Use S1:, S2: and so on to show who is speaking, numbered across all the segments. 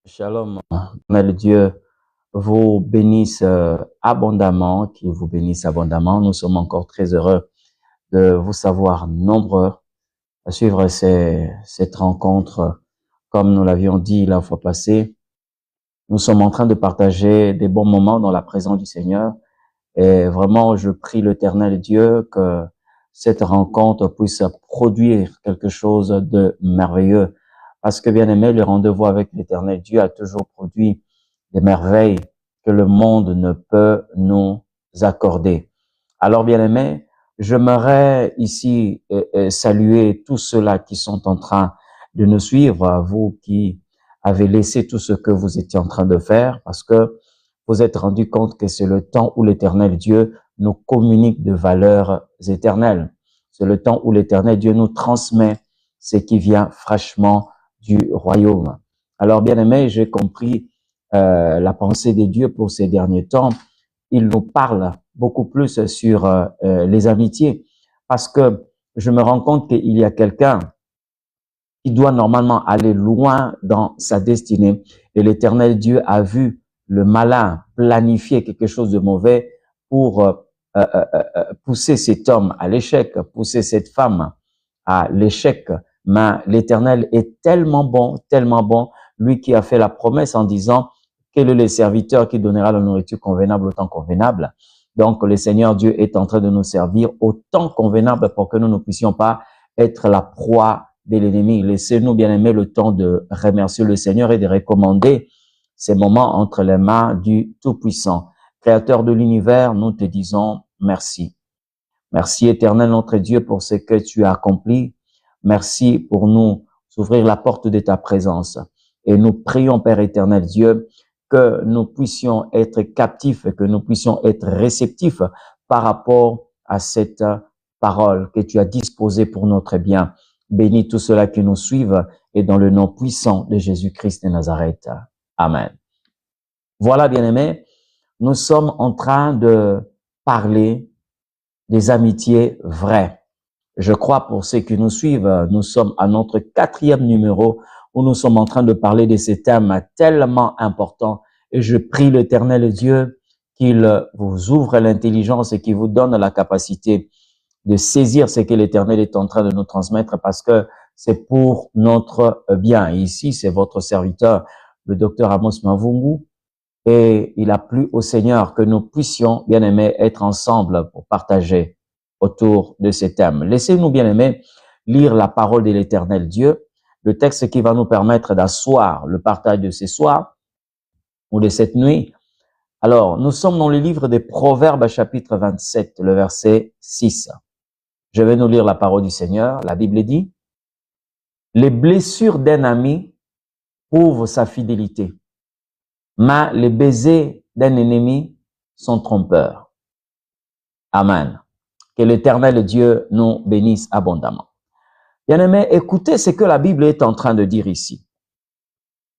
S1: Shalom. Mais le Dieu vous bénisse abondamment, qu'il vous bénisse abondamment. Nous sommes encore très heureux de vous savoir nombreux à suivre cette rencontre. Comme nous l'avions dit la fois passée, nous sommes en train de partager des bons moments dans la présence du Seigneur. Et vraiment, je prie l'Éternel Dieu que cette rencontre puisse produire quelque chose de merveilleux. Parce que, bien aimé, le rendez-vous avec l'Éternel Dieu a toujours produit des merveilles que le monde ne peut nous accorder. Alors, bien aimé, j'aimerais ici saluer tous ceux-là qui sont en train de nous suivre, vous qui avez laissé tout ce que vous étiez en train de faire, parce que vous êtes rendu compte que c'est le temps où l'Éternel Dieu nous communique de valeurs éternelles. C'est le temps où l'Éternel Dieu nous transmet ce qui vient fraîchement du royaume. Alors, bien aimé, j'ai compris la pensée de Dieu pour ces derniers temps. Il nous parle beaucoup plus sur les amitiés, parce que je me rends compte qu'il y a quelqu'un qui doit normalement aller loin dans sa destinée. Et l'Éternel Dieu a vu le malin planifier quelque chose de mauvais pour pousser cet homme à l'échec, pousser cette femme à l'échec. Mais l'Éternel est tellement bon, lui qui a fait la promesse en disant quel est le serviteur qui donnera la nourriture convenable au temps convenable. Donc, le Seigneur Dieu est en train de nous servir au temps convenable pour que nous ne puissions pas être la proie de l'ennemi. Laissez-nous, bien aimés, le temps de remercier le Seigneur et de recommander ces moments entre les mains du Tout-Puissant. Créateur de l'univers, nous te disons merci. Merci, Éternel, notre Dieu, pour ce que tu as accompli. Merci pour nous ouvrir la porte de ta présence. Et nous prions, Père éternel Dieu, que nous puissions être captifs, que nous puissions être réceptifs par rapport à cette parole que tu as disposée pour notre bien. Bénis tous ceux-là qui nous suivent et dans le nom puissant de Jésus-Christ de Nazareth. Amen. Voilà, bien-aimés, nous sommes en train de parler des amitiés vraies. Je crois pour ceux qui nous suivent, nous sommes à notre 4e numéro où nous sommes en train de parler de ces thèmes tellement importants et je prie l'Éternel Dieu qu'il vous ouvre l'intelligence et qu'il vous donne la capacité de saisir ce que l'Éternel est en train de nous transmettre parce que c'est pour notre bien. Et ici, c'est votre serviteur, le docteur Amos Mavungu, et il a plu au Seigneur que nous puissions, bien aimés, être ensemble pour partager autour de ces thèmes. Laissez-nous, bien aimés, lire la parole de l'Éternel Dieu, le texte qui va nous permettre d'asseoir le partage de ce soir ou de cette nuit. Alors, nous sommes dans le livre des Proverbes, chapitre 27, le verset 6. Je vais nous lire la parole du Seigneur. La Bible dit, « Les blessures d'un ami prouvent sa fidélité, mais les baisers d'un ennemi sont trompeurs. » Amen. Que l'Éternel Dieu nous bénisse abondamment. Bien-aimés, écoutez ce que la Bible est en train de dire ici.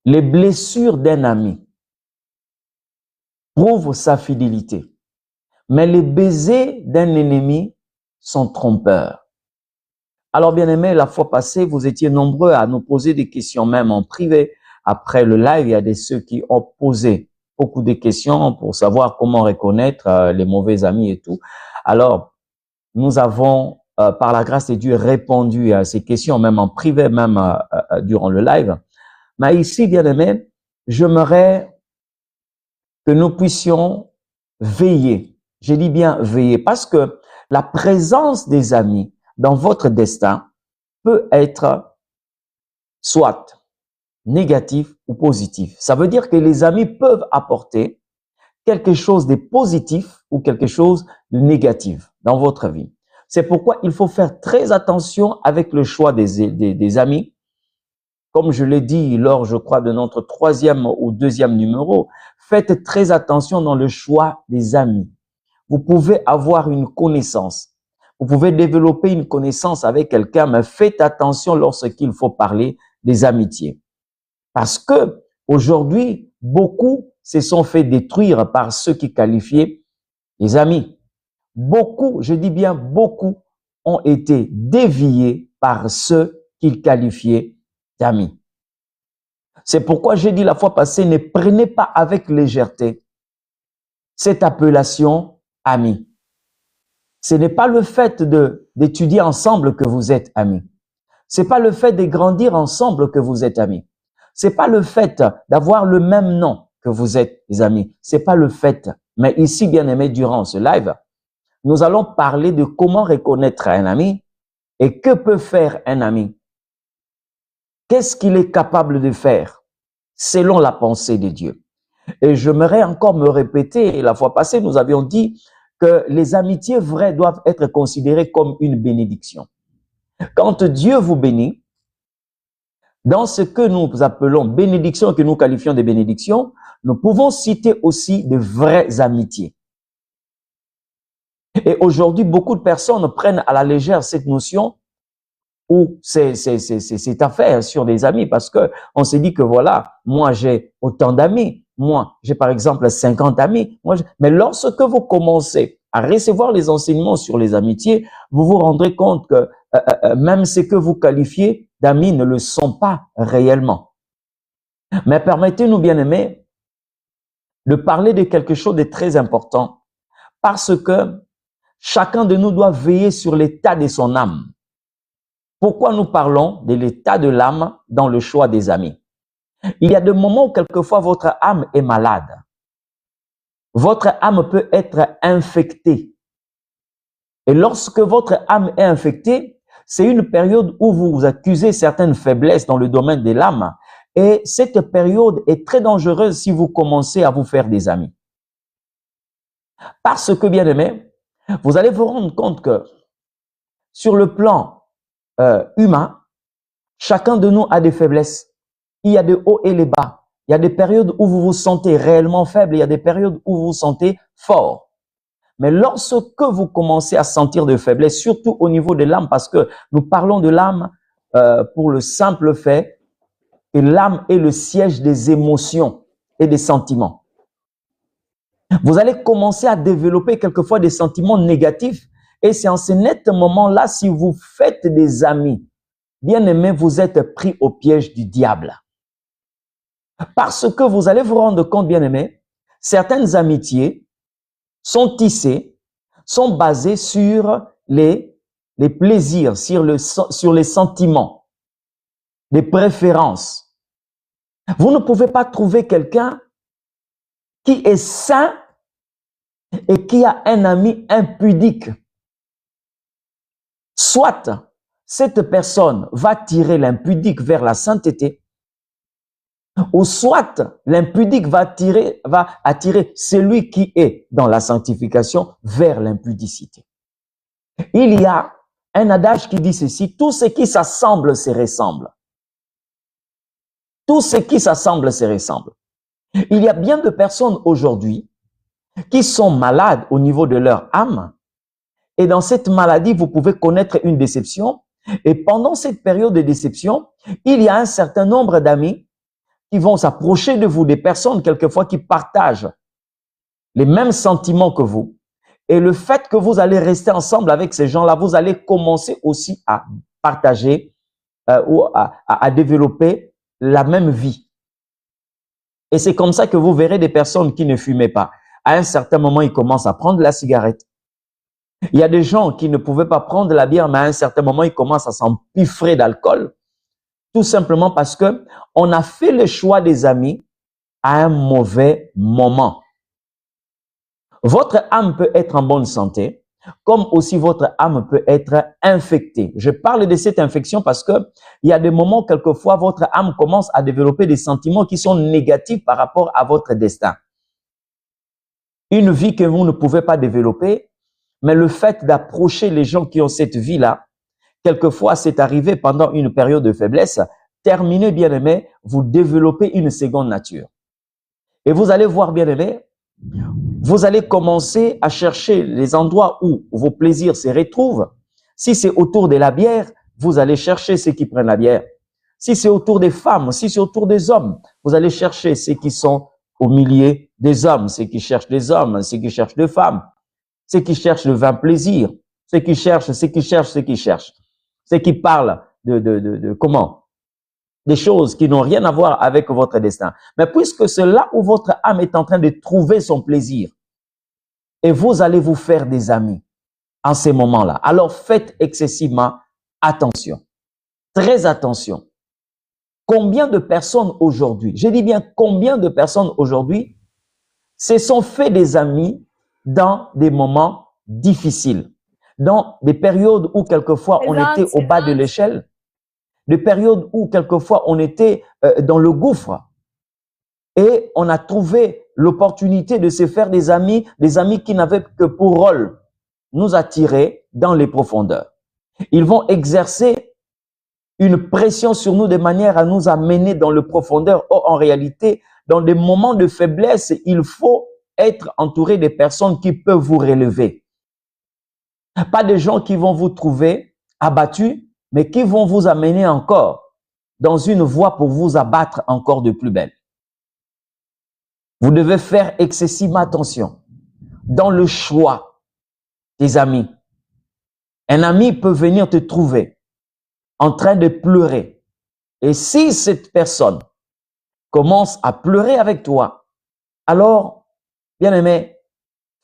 S1: Les blessures d'un ami prouvent sa fidélité, mais les baisers d'un ennemi sont trompeurs. Alors, bien-aimés, la fois passée, vous étiez nombreux à nous poser des questions, même en privé. Après le live, il y a des ceux qui ont posé beaucoup de questions pour savoir comment reconnaître les mauvais amis et tout. Alors, nous avons, par la grâce de Dieu, répondu à ces questions, même en privé, même durant le live. Mais ici, bien-aimés, j'aimerais que nous puissions veiller. Je dis bien veiller, parce que la présence des amis dans votre destin peut être soit négatif ou positif. Ça veut dire que les amis peuvent apporter quelque chose de positif ou quelque chose de négatif dans votre vie. C'est pourquoi il faut faire très attention avec le choix des amis. Comme je l'ai dit lors, je crois, de notre 3e ou 2e numéro, faites très attention dans le choix des amis. Vous pouvez avoir une connaissance. Vous pouvez développer une connaissance avec quelqu'un, mais faites attention lorsqu'il faut parler des amitiés. Parce que aujourd'hui, beaucoup se sont fait détruire par ceux qui qualifiaient les amis. Beaucoup, je dis bien beaucoup, ont été déviés par ceux qu'ils qualifiaient d'amis. C'est pourquoi j'ai dit la fois passée, ne prenez pas avec légèreté cette appellation ami. Ce n'est pas le fait d'étudier ensemble que vous êtes amis. C'est pas le fait de grandir ensemble que vous êtes amis. C'est pas le fait d'avoir le même nom que vous êtes des amis. C'est pas le fait. Mais ici, bien aimé, durant ce live, nous allons parler de comment reconnaître un ami et que peut faire un ami. Qu'est-ce qu'il est capable de faire selon la pensée de Dieu. Et j'aimerais encore me répéter, la fois passée, nous avions dit que les amitiés vraies doivent être considérées comme une bénédiction. Quand Dieu vous bénit, dans ce que nous appelons bénédiction, que nous qualifions de bénédiction, nous pouvons citer aussi de vraies amitiés. Et aujourd'hui, beaucoup de personnes prennent à la légère cette notion ou cette affaire sur des amis parce que on s'est dit que voilà, moi j'ai autant d'amis, moi j'ai par exemple 50 amis, mais lorsque vous commencez à recevoir les enseignements sur les amitiés, vous vous rendrez compte que même ce que vous qualifiez d'amis ne le sont pas réellement. Mais permettez-nous, bien-aimés, de parler de quelque chose de très important parce que chacun de nous doit veiller sur l'état de son âme. Pourquoi nous parlons de l'état de l'âme dans le choix des amis? Il y a des moments où quelquefois votre âme est malade. Votre âme peut être infectée. Et lorsque votre âme est infectée, c'est une période où vous accusez certaines faiblesses dans le domaine de l'âme. Et cette période est très dangereuse si vous commencez à vous faire des amis. Parce que, bien aimé, vous allez vous rendre compte que sur le plan humain, chacun de nous a des faiblesses. Il y a des hauts et des bas. Il y a des périodes où vous vous sentez réellement faible. Il y a des périodes où vous vous sentez fort. Mais lorsque vous commencez à sentir des faiblesses, surtout au niveau de l'âme, parce que nous parlons de l'âme pour le simple fait que l'âme est le siège des émotions et des sentiments. Vous allez commencer à développer quelquefois des sentiments négatifs et c'est en ce net moment-là, si vous faites des amis, bien aimé, vous êtes pris au piège du diable. Parce que vous allez vous rendre compte, bien aimé, certaines amitiés sont tissées, sont basées sur les plaisirs, sur les sentiments, les préférences. Vous ne pouvez pas trouver quelqu'un qui est sain et qui a un ami impudique. Soit cette personne va tirer l'impudique vers la sainteté, ou soit l'impudique va attirer celui qui est dans la sanctification vers l'impudicité. Il y a un adage qui dit ceci, tout ce qui s'assemble se ressemble. Tout ce qui s'assemble se ressemble. Il y a bien de personnes aujourd'hui qui sont malades au niveau de leur âme et dans cette maladie, vous pouvez connaître une déception et pendant cette période de déception, il y a un certain nombre d'amis qui vont s'approcher de vous, des personnes quelquefois qui partagent les mêmes sentiments que vous. Et le fait que vous allez rester ensemble avec ces gens-là, vous allez commencer aussi à partager ou à développer la même vie. Et c'est comme ça que vous verrez des personnes qui ne fumaient pas. À un certain moment, ils commencent à prendre la cigarette. Il y a des gens qui ne pouvaient pas prendre la bière, mais à un certain moment, ils commencent à s'empiffrer d'alcool. Tout simplement parce que on a fait le choix des amis à un mauvais moment. Votre âme peut être en bonne santé, comme aussi votre âme peut être infectée. Je parle de cette infection parce que il y a des moments, quelquefois, votre âme commence à développer des sentiments qui sont négatifs par rapport à votre destin. Une vie que vous ne pouvez pas développer, mais le fait d'approcher les gens qui ont cette vie-là, quelquefois, c'est arrivé pendant une période de faiblesse. Terminez, bien-aimé, vous développez une seconde nature. Et vous allez voir, bien-aimé, vous allez commencer à chercher les endroits où vos plaisirs se retrouvent. Si c'est autour de la bière, vous allez chercher ceux qui prennent la bière. Si c'est autour des femmes, si c'est autour des hommes, vous allez chercher ceux qui sont au milieu des hommes, ceux qui cherchent des hommes, ceux qui cherchent des femmes, ceux qui cherchent le vain plaisir, ceux qui cherchent, ceux qui parlent de comment? des choses qui n'ont rien à voir avec votre destin. Mais puisque c'est là où votre âme est en train de trouver son plaisir, et vous allez vous faire des amis en ces moments-là, alors faites excessivement attention. Très attention. Combien de personnes aujourd'hui, je dis bien combien de personnes aujourd'hui, se sont fait des amis dans des moments difficiles, dans des périodes où quelquefois on était au bas de l'échelle, des périodes où quelquefois on était dans le gouffre et on a trouvé l'opportunité de se faire des amis qui n'avaient que pour rôle nous attirer dans les profondeurs. Ils vont exercer une pression sur nous de manière à nous amener dans le profondeur. Or, en réalité, dans des moments de faiblesse, il faut être entouré de personnes qui peuvent vous relever. Pas des gens qui vont vous trouver abattus, mais qui vont vous amener encore dans une voie pour vous abattre encore de plus belle. Vous devez faire excessivement attention dans le choix des amis. Un ami peut venir te trouver en train de pleurer. Et si cette personne commence à pleurer avec toi, alors, bien-aimé,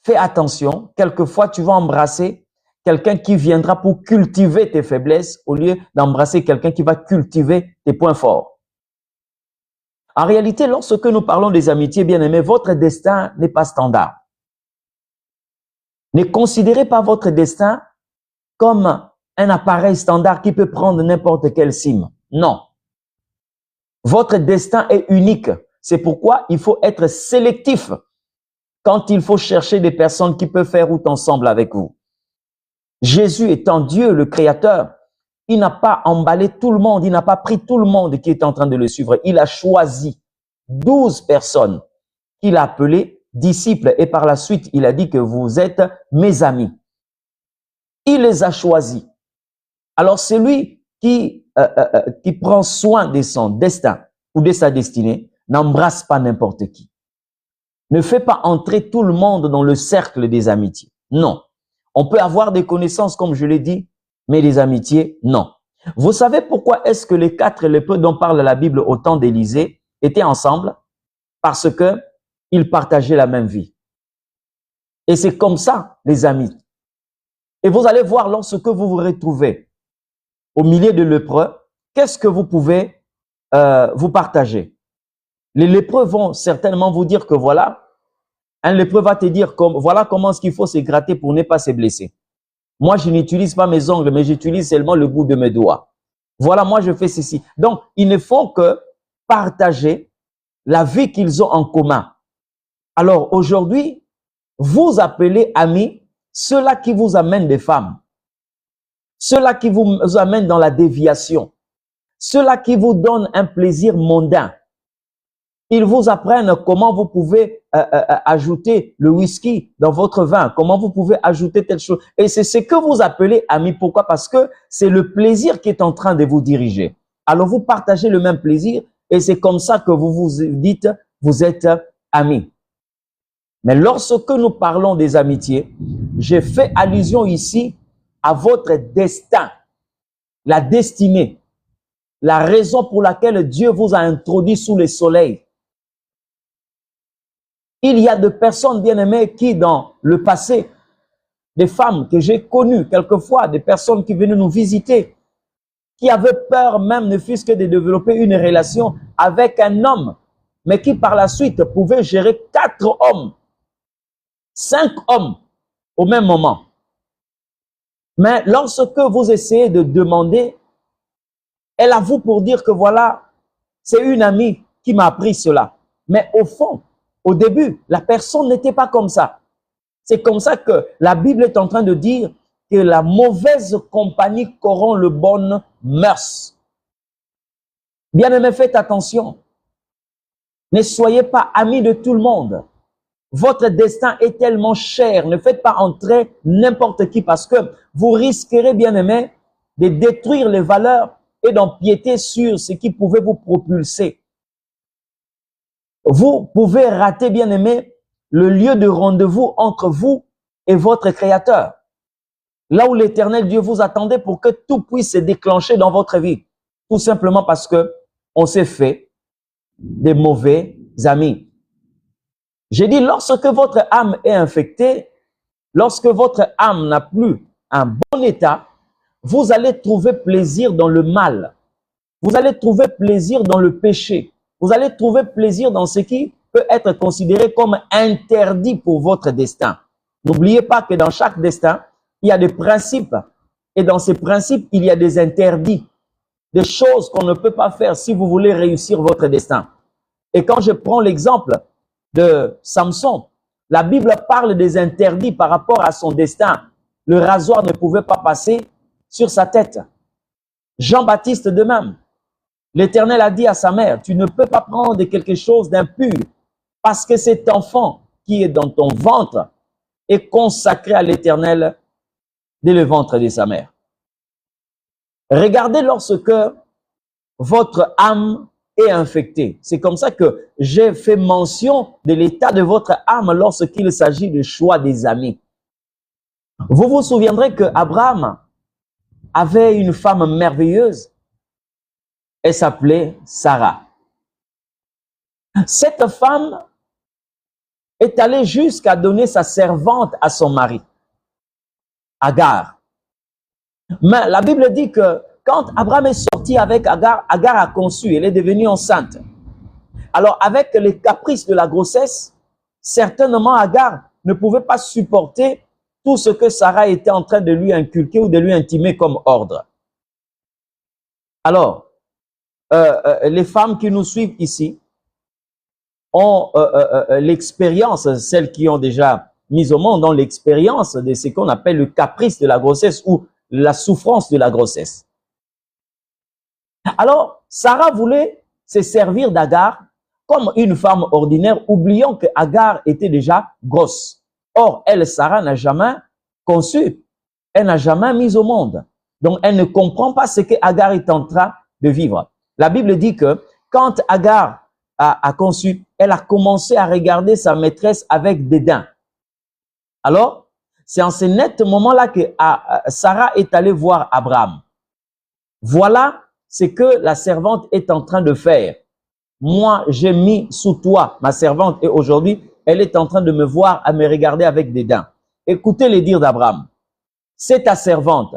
S1: fais attention. Quelquefois, tu vas embrasser quelqu'un qui viendra pour cultiver tes faiblesses au lieu d'embrasser quelqu'un qui va cultiver tes points forts. En réalité, lorsque nous parlons des amitiés, bien-aimés, votre destin n'est pas standard. Ne considérez pas votre destin comme un appareil standard qui peut prendre n'importe quelle cime. Non. Votre destin est unique. C'est pourquoi il faut être sélectif quand il faut chercher des personnes qui peuvent faire route ensemble avec vous. Jésus étant Dieu, le Créateur, il n'a pas emballé tout le monde, il n'a pas pris tout le monde qui est en train de le suivre. Il a choisi 12 personnes qu'il a appelées disciples et par la suite, il a dit que vous êtes mes amis. Il les a choisis. Alors, celui qui prend soin de son destin ou de sa destinée n'embrasse pas n'importe qui. Ne fait pas entrer tout le monde dans le cercle des amitiés. Non. On peut avoir des connaissances, comme je l'ai dit, mais les amitiés, non. Vous savez pourquoi est-ce que les 4 lépreux dont parle la Bible au temps d'Élisée étaient ensemble? Parce que ils partageaient la même vie. Et c'est comme ça, les amis. Et vous allez voir lorsque vous vous retrouvez au milieu de lépreux, qu'est-ce que vous pouvez vous partager? Les lépreux vont certainement vous dire que voilà, un lépreux va te dire voilà comment est-ce qu'il faut se gratter pour ne pas se blesser. Moi, je n'utilise pas mes ongles, mais j'utilise seulement le bout de mes doigts. Voilà, moi, je fais ceci. Donc, ils ne font que partager la vie qu'ils ont en commun. Alors, aujourd'hui, vous appelez amis ceux-là qui vous amènent des femmes, ceux-là qui vous amènent dans la déviation, ceux-là qui vous donnent un plaisir mondain. Ils vous apprennent comment vous pouvez ajouter le whisky dans votre vin, comment vous pouvez ajouter telle chose. Et c'est ce que vous appelez amis. Pourquoi? Parce que c'est le plaisir qui est en train de vous diriger. Alors vous partagez le même plaisir et c'est comme ça que vous vous dites, vous êtes amis. Mais lorsque nous parlons des amitiés, j'ai fait allusion ici à votre destin, la destinée, la raison pour laquelle Dieu vous a introduit sous le soleil. Il y a de personnes bien-aimées qui, dans le passé, des femmes que j'ai connues, quelquefois, des personnes qui venaient nous visiter, qui avaient peur même, ne fût-ce que de développer une relation avec un homme, mais qui par la suite pouvaient gérer 4 hommes, 5 hommes au même moment. Mais lorsque vous essayez de demander, elle avoue pour dire que voilà, c'est une amie qui m'a appris cela. Mais au fond, au début, la personne n'était pas comme ça. C'est comme ça que la Bible est en train de dire que la mauvaise compagnie corrompt le bon mœurs. Bien-aimés, faites attention. Ne soyez pas amis de tout le monde. Votre destin est tellement cher. Ne faites pas entrer n'importe qui parce que vous risquerez, bien-aimés, de détruire les valeurs et d'empiéter sur ce qui pouvait vous propulser. Vous pouvez rater, bien-aimé, le lieu de rendez-vous entre vous et votre Créateur. Là où l'Éternel Dieu vous attendait pour que tout puisse se déclencher dans votre vie. Tout simplement parce que on s'est fait des mauvais amis. J'ai dit, lorsque votre âme est infectée, lorsque votre âme n'a plus un bon état, vous allez trouver plaisir dans le mal. Vous allez trouver plaisir dans le péché. Vous allez trouver plaisir dans ce qui peut être considéré comme interdit pour votre destin. N'oubliez pas que dans chaque destin, il y a des principes. Et dans ces principes, il y a des interdits. Des choses qu'on ne peut pas faire si vous voulez réussir votre destin. Et quand je prends l'exemple de Samson, la Bible parle des interdits par rapport à son destin. Le rasoir ne pouvait pas passer sur sa tête. Jean-Baptiste de même. L'Éternel a dit à sa mère, tu ne peux pas prendre quelque chose d'impur parce que cet enfant qui est dans ton ventre est consacré à l'Éternel dès le ventre de sa mère. Regardez lorsque votre âme est infectée. C'est comme ça que j'ai fait mention de l'état de votre âme lorsqu'il s'agit du choix des amis. Vous vous souviendrez que Abraham avait une femme merveilleuse. Elle s'appelait Sarah. Cette femme est allée jusqu'à donner sa servante à son mari, Agar. Mais la Bible dit que quand Abraham est sorti avec Agar, Agar a conçu, elle est devenue enceinte. Alors avec les caprices de la grossesse, certainement Agar ne pouvait pas supporter tout ce que Sarah était en train de lui inculquer ou de lui intimer comme ordre. Alors, les femmes qui nous suivent ici ont l'expérience, celles qui ont déjà mis au monde, ont l'expérience de ce qu'on appelle le caprice de la grossesse ou la souffrance de la grossesse. Alors, Sarah voulait se servir d'Agar comme une femme ordinaire, oubliant que Agar était déjà grosse. Or, elle, Sarah, n'a jamais conçu, elle n'a jamais mis au monde. Donc, elle ne comprend pas ce que Agar est en train de vivre. La Bible dit que quand Agar a conçu, elle a commencé à regarder sa maîtresse avec dédain. Alors, c'est en ce net moment-là que Sarah est allée voir Abraham. Voilà ce que la servante est en train de faire. Moi, j'ai mis sous toi ma servante et aujourd'hui, elle est en train de me voir, à me regarder avec dédain. Écoutez les dires d'Abraham. C'est ta servante.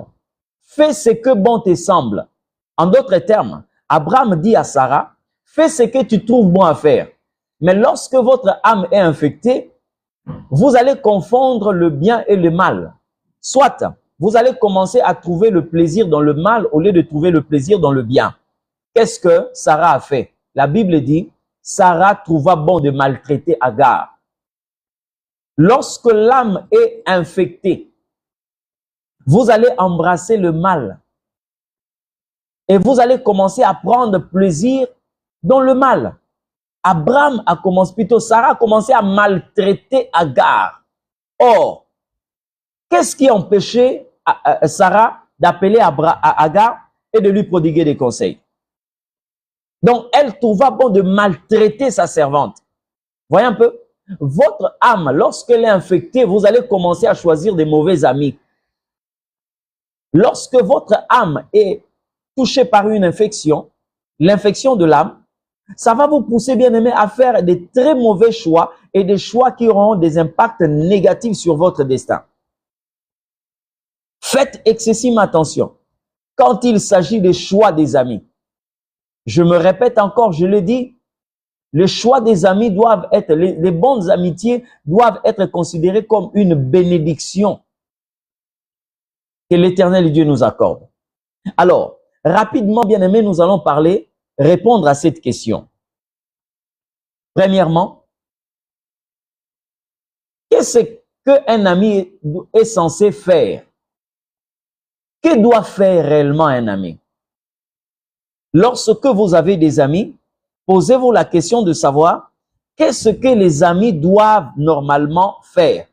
S1: Fais ce que bon te semble. En d'autres termes, Abraham dit à Sarah, fais ce que tu trouves bon à faire. Mais lorsque votre âme est infectée, vous allez confondre le bien et le mal. Soit, vous allez commencer à trouver le plaisir dans le mal au lieu de trouver le plaisir dans le bien. Qu'est-ce que Sarah a fait? La Bible dit, Sarah trouva bon de maltraiter Agar. Lorsque l'âme est infectée, vous allez embrasser le mal. Et vous allez commencer à prendre plaisir dans le mal. Abraham a commencé, plutôt Sarah a commencé à maltraiter Agar. Or, qu'est-ce qui empêchait Sarah d'appeler Agar et de lui prodiguer des conseils? Donc, elle trouva bon de maltraiter sa servante. Voyez un peu? Votre âme, lorsqu'elle est infectée, vous allez commencer à choisir des mauvais amis. Lorsque votre âme est touchée par une infection, l'infection de l'âme, ça va vous pousser, bien aimé, à faire des très mauvais choix et des choix qui auront des impacts négatifs sur votre destin. Faites excessive attention quand il s'agit des choix des amis. Je me répète encore, je le dis, les choix des amis doivent être, les bonnes amitiés doivent être considérées comme une bénédiction que l'Éternel Dieu nous accorde. Alors, rapidement, bien aimé, nous allons répondre à cette question. Premièrement, qu'est-ce qu'un ami est censé faire? Que doit faire réellement un ami? Lorsque vous avez des amis, posez-vous la question de savoir qu'est-ce que les amis doivent normalement faire.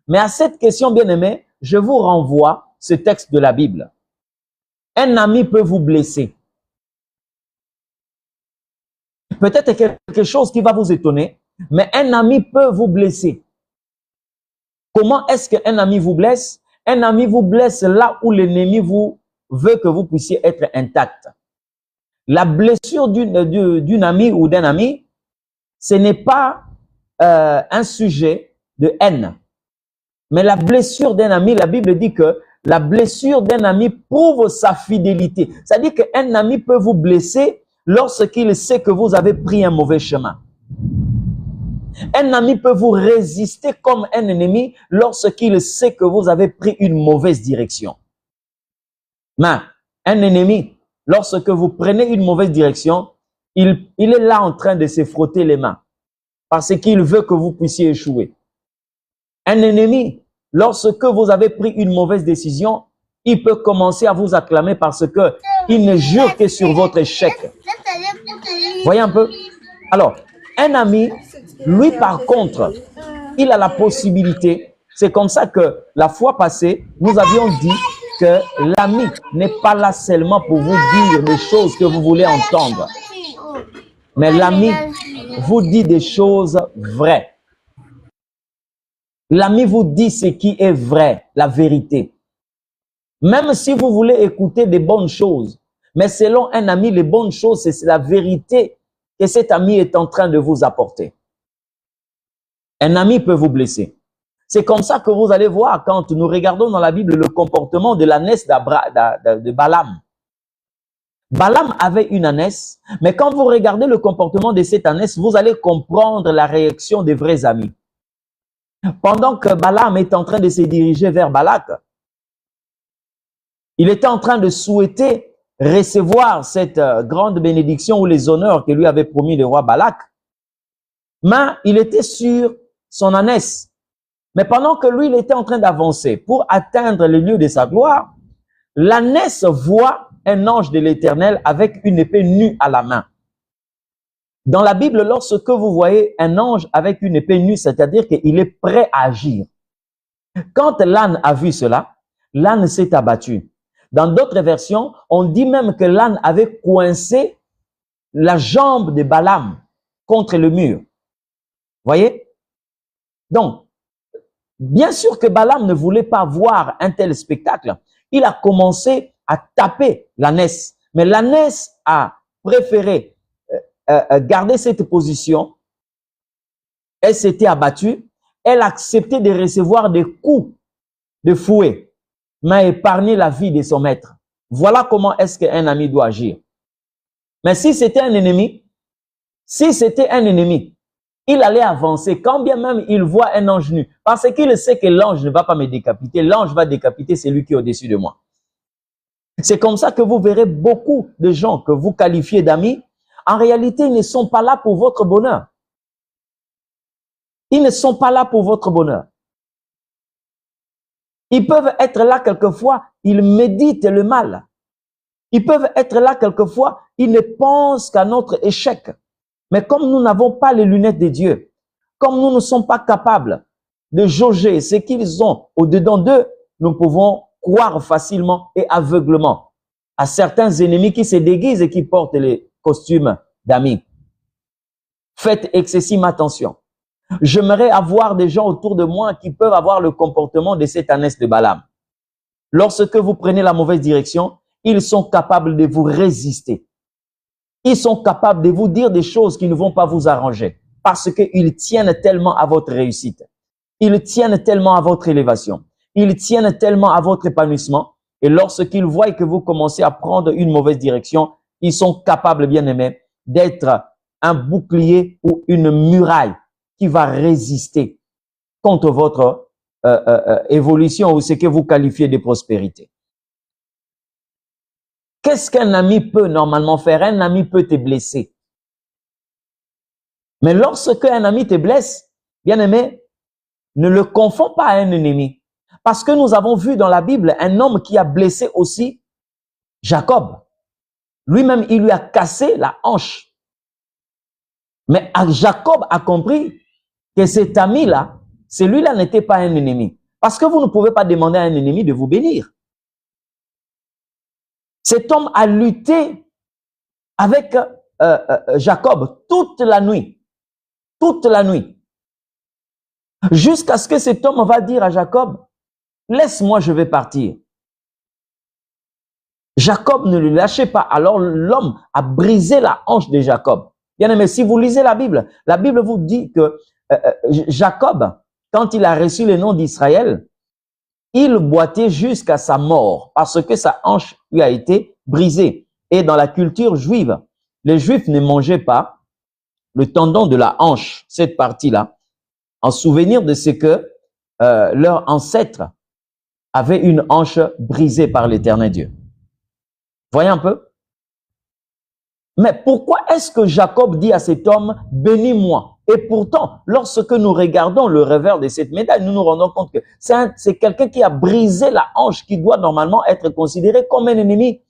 S1: Mais à cette question, bien aimé, je vous renvoie ce texte de la Bible. Un ami peut vous blesser. Peut-être quelque chose qui va vous étonner, mais un ami peut vous blesser. Comment est-ce qu'un ami vous blesse? Un ami vous blesse là où l'ennemi veut que vous puissiez être intact. La blessure d'une amie ou d'un ami, ce n'est pas un sujet de haine. Mais la blessure d'un ami, la Bible dit que la blessure d'un ami prouve sa fidélité. C'est-à-dire qu'un ami peut vous blesser lorsqu'il sait que vous avez pris un mauvais chemin. Un ami peut vous résister comme un ennemi lorsqu'il sait que vous avez pris une mauvaise direction. Mais un ennemi, lorsque vous prenez une mauvaise direction, il est là en train de se frotter les mains parce qu'il veut que vous puissiez échouer. Un ennemi, lorsque vous avez pris une mauvaise décision, il peut commencer à vous acclamer parce que il ne jure que sur votre échec. Voyez un peu? Alors, un ami, lui par contre, il a la possibilité, c'est comme ça que la fois passée, nous avions dit que l'ami n'est pas là seulement pour vous dire des choses que vous voulez entendre. Mais l'ami vous dit des choses vraies. L'ami vous dit ce qui est vrai, la vérité. Même si vous voulez écouter des bonnes choses, mais selon un ami, les bonnes choses, c'est la vérité que cet ami est en train de vous apporter. Un ami peut vous blesser. C'est comme ça que vous allez voir quand nous regardons dans la Bible le comportement de l'ânesse de Balaam. Balaam avait une ânesse, mais quand vous regardez le comportement de cette ânesse, vous allez comprendre la réaction des vrais amis. Pendant que Balaam est en train de se diriger vers Balak, il était en train de souhaiter recevoir cette grande bénédiction ou les honneurs que lui avait promis le roi Balak, mais il était sur son ânesse. Mais pendant que lui, il était en train d'avancer pour atteindre le lieu de sa gloire, l'ânesse voit un ange de l'Éternel avec une épée nue à la main. Dans la Bible, lorsque vous voyez un ange avec une épée nue, c'est-à-dire qu'il est prêt à agir. Quand l'âne a vu cela, l'âne s'est abattu. Dans d'autres versions, on dit même que l'âne avait coincé la jambe de Balaam contre le mur. Voyez? Donc, bien sûr que Balaam ne voulait pas voir un tel spectacle. Il a commencé à taper l'ânesse. Mais l'ânesse a préféré garder cette position. Elle s'était abattue. Elle a accepté de recevoir des coups de fouet, mais épargné la vie de son maître. Voilà comment est-ce qu'un ami doit agir. Mais si c'était un ennemi, il allait avancer, quand bien même il voit un ange nu, parce qu'il sait que l'ange ne va pas me décapiter, l'ange va décapiter celui qui est au-dessus de moi. C'est comme ça que vous verrez beaucoup de gens que vous qualifiez d'amis, en réalité, ils ne sont pas là pour votre bonheur. Ils ne sont pas là pour votre bonheur. Ils peuvent être là quelquefois, ils méditent le mal. Ils peuvent être là quelquefois, ils ne pensent qu'à notre échec. Mais comme nous n'avons pas les lunettes de Dieu, comme nous ne sommes pas capables de jauger ce qu'ils ont au-dedans d'eux, nous pouvons croire facilement et aveuglement à certains ennemis qui se déguisent et qui portent les costumes d'amis. Faites excessive attention. J'aimerais avoir des gens autour de moi qui peuvent avoir le comportement de cette ânesse de Balaam. Lorsque vous prenez la mauvaise direction, ils sont capables de vous résister. Ils sont capables de vous dire des choses qui ne vont pas vous arranger parce qu'ils tiennent tellement à votre réussite. Ils tiennent tellement à votre élévation. Ils tiennent tellement à votre épanouissement. Et lorsqu'ils voient que vous commencez à prendre une mauvaise direction, ils sont capables, bien aimés, d'être un bouclier ou une muraille qui va résister contre votre évolution ou ce que vous qualifiez de prospérité. Qu'est-ce qu'un ami peut normalement faire? Un ami peut te blesser. Mais lorsque un ami te blesse, bien aimé, ne le confonds pas à un ennemi. Parce que nous avons vu dans la Bible un homme qui a blessé aussi Jacob. Lui-même, il lui a cassé la hanche. Mais Jacob a compris que cet ami-là, celui-là n'était pas un ennemi. Parce que vous ne pouvez pas demander à un ennemi de vous bénir. Cet homme a lutté avec Jacob toute la nuit. Toute la nuit. Jusqu'à ce que cet homme va dire à Jacob, laisse-moi, je vais partir. Jacob ne le lâchait pas. Alors l'homme a brisé la hanche de Jacob. Bien aimé, si vous lisez la Bible vous dit que Jacob, quand il a reçu le nom d'Israël, il boitait jusqu'à sa mort parce que sa hanche lui a été brisée. Et dans la culture juive, les Juifs ne mangeaient pas le tendon de la hanche, cette partie-là, en souvenir de ce que leur ancêtre avait une hanche brisée par l'Éternel Dieu. Voyez un peu? Mais pourquoi est-ce que Jacob dit à cet homme, bénis-moi? Et pourtant, lorsque nous regardons le revers de cette médaille, nous nous rendons compte que c'est quelqu'un qui a brisé la hanche, qui doit normalement être considéré comme un ennemi.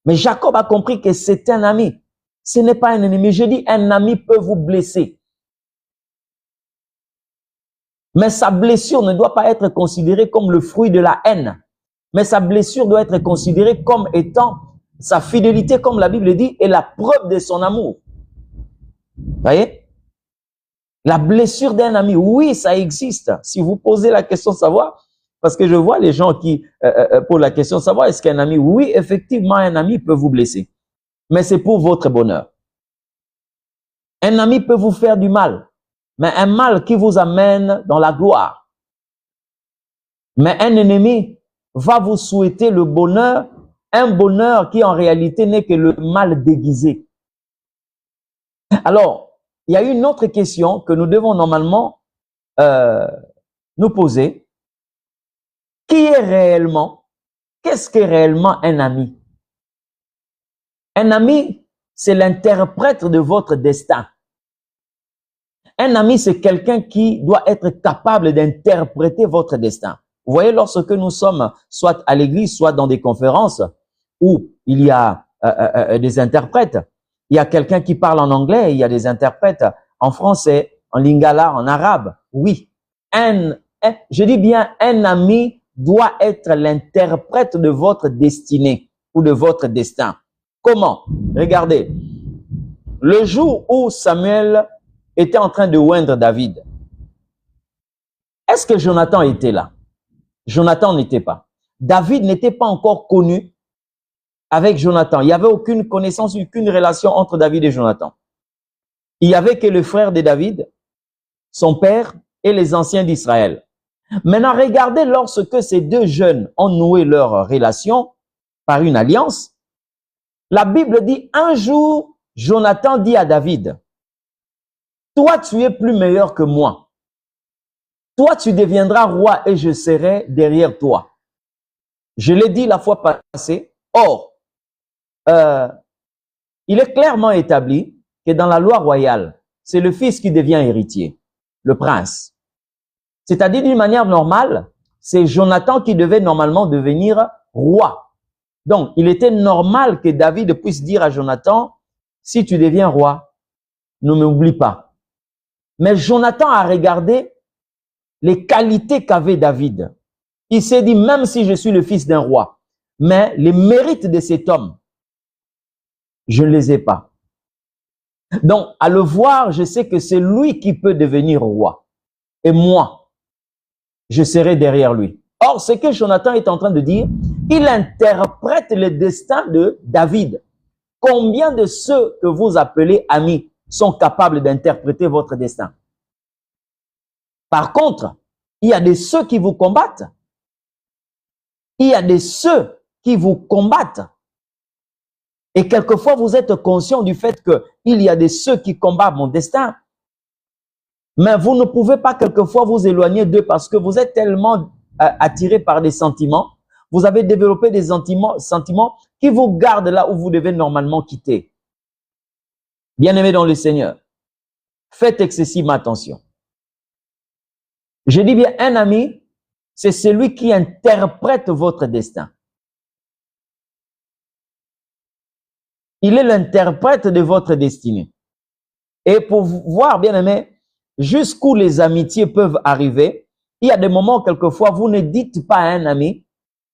S1: Mais Jacob a compris que c'est un ami. Ce n'est pas un ennemi. Je dis, un ami peut vous blesser. Mais sa blessure ne doit pas être considérée comme le fruit de la haine. Mais sa blessure doit être considérée comme étant sa fidélité, comme la Bible dit, et la preuve de son amour. Vous voyez? La blessure d'un ami, oui, ça existe. Si vous posez la question de savoir, parce que je vois les gens qui posent la question de savoir, est-ce qu'un ami, oui, effectivement, un ami peut vous blesser. Mais c'est pour votre bonheur. Un ami peut vous faire du mal, mais un mal qui vous amène dans la gloire. Mais un ennemi va vous souhaiter le bonheur, un bonheur qui en réalité n'est que le mal déguisé. Alors, il y a une autre question que nous devons normalement nous poser. Qu'est-ce qu'est réellement un ami? Un ami, c'est l'interprète de votre destin. Un ami, c'est quelqu'un qui doit être capable d'interpréter votre destin. Vous voyez, lorsque nous sommes soit à l'église, soit dans des conférences où il y a des interprètes, il y a quelqu'un qui parle en anglais, il y a des interprètes en français, en lingala, en arabe. Oui, je dis bien, un ami doit être l'interprète de votre destinée ou de votre destin. Comment? Regardez, le jour où Samuel était en train de oindre David, est-ce que Jonathan était là? Jonathan n'était pas. David n'était pas encore connu avec Jonathan. Il n'y avait aucune connaissance, aucune relation entre David et Jonathan. Il n'y avait que le frère de David, son père et les anciens d'Israël. Maintenant, regardez lorsque ces deux jeunes ont noué leur relation par une alliance. La Bible dit, un jour, Jonathan dit à David, « Toi, tu es plus meilleur que moi. Toi, tu deviendras roi et je serai derrière toi. » Je l'ai dit la fois passée. Or, il est clairement établi que dans la loi royale, c'est le fils qui devient héritier, le prince. C'est-à-dire d'une manière normale, c'est Jonathan qui devait normalement devenir roi. Donc, il était normal que David puisse dire à Jonathan, si tu deviens roi, ne m'oublie pas. Mais Jonathan a regardé les qualités qu'avait David. Il s'est dit, même si je suis le fils d'un roi, mais les mérites de cet homme, je ne les ai pas. Donc, à le voir, je sais que c'est lui qui peut devenir roi. Et moi, je serai derrière lui. Or, ce que Jonathan est en train de dire, il interprète le destin de David. Combien de ceux que vous appelez amis sont capables d'interpréter votre destin? Par contre, il y a des ceux qui vous combattent. Il y a des ceux qui vous combattent. Et quelquefois, vous êtes conscient du fait qu'il y a des ceux qui combattent mon destin. Mais vous ne pouvez pas quelquefois vous éloigner d'eux parce que vous êtes tellement attiré par des sentiments. Vous avez développé des sentiments qui vous gardent là où vous devez normalement quitter. Bien-aimés dans le Seigneur, faites excessive attention. Je dis bien, un ami, c'est celui qui interprète votre destin. Il est l'interprète de votre destinée. Et pour voir, bien aimé, jusqu'où les amitiés peuvent arriver, il y a des moments, quelquefois, vous ne dites pas à un ami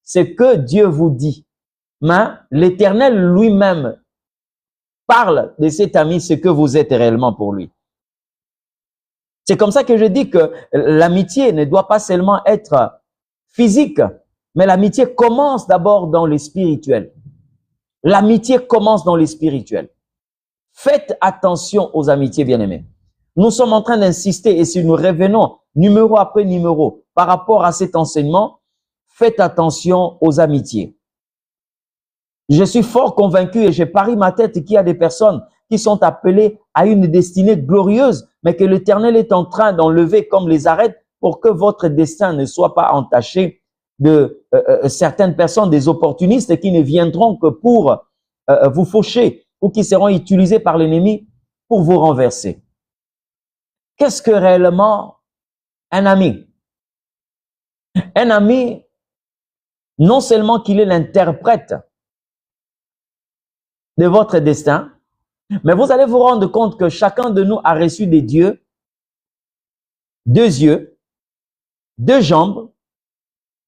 S1: ce que Dieu vous dit. Mais l'Éternel lui-même parle de cet ami, ce que vous êtes réellement pour lui. C'est comme ça que je dis que l'amitié ne doit pas seulement être physique, mais l'amitié commence d'abord dans le spirituel. L'amitié commence dans les spirituels. Faites attention aux amitiés, bien-aimés. Nous sommes en train d'insister et si nous revenons numéro après numéro par rapport à cet enseignement, faites attention aux amitiés. Je suis fort convaincu et j'ai pari ma tête qu'il y a des personnes qui sont appelées à une destinée glorieuse, mais que l'Éternel est en train d'enlever comme les arêtes pour que votre destin ne soit pas entaché de certaines personnes, des opportunistes qui ne viendront que pour vous faucher ou qui seront utilisés par l'ennemi pour vous renverser. Qu'est-ce que réellement un ami? Un ami, non seulement qu'il est l'interprète de votre destin, mais vous allez vous rendre compte que chacun de nous a reçu des dieux, 2 yeux, 2 jambes,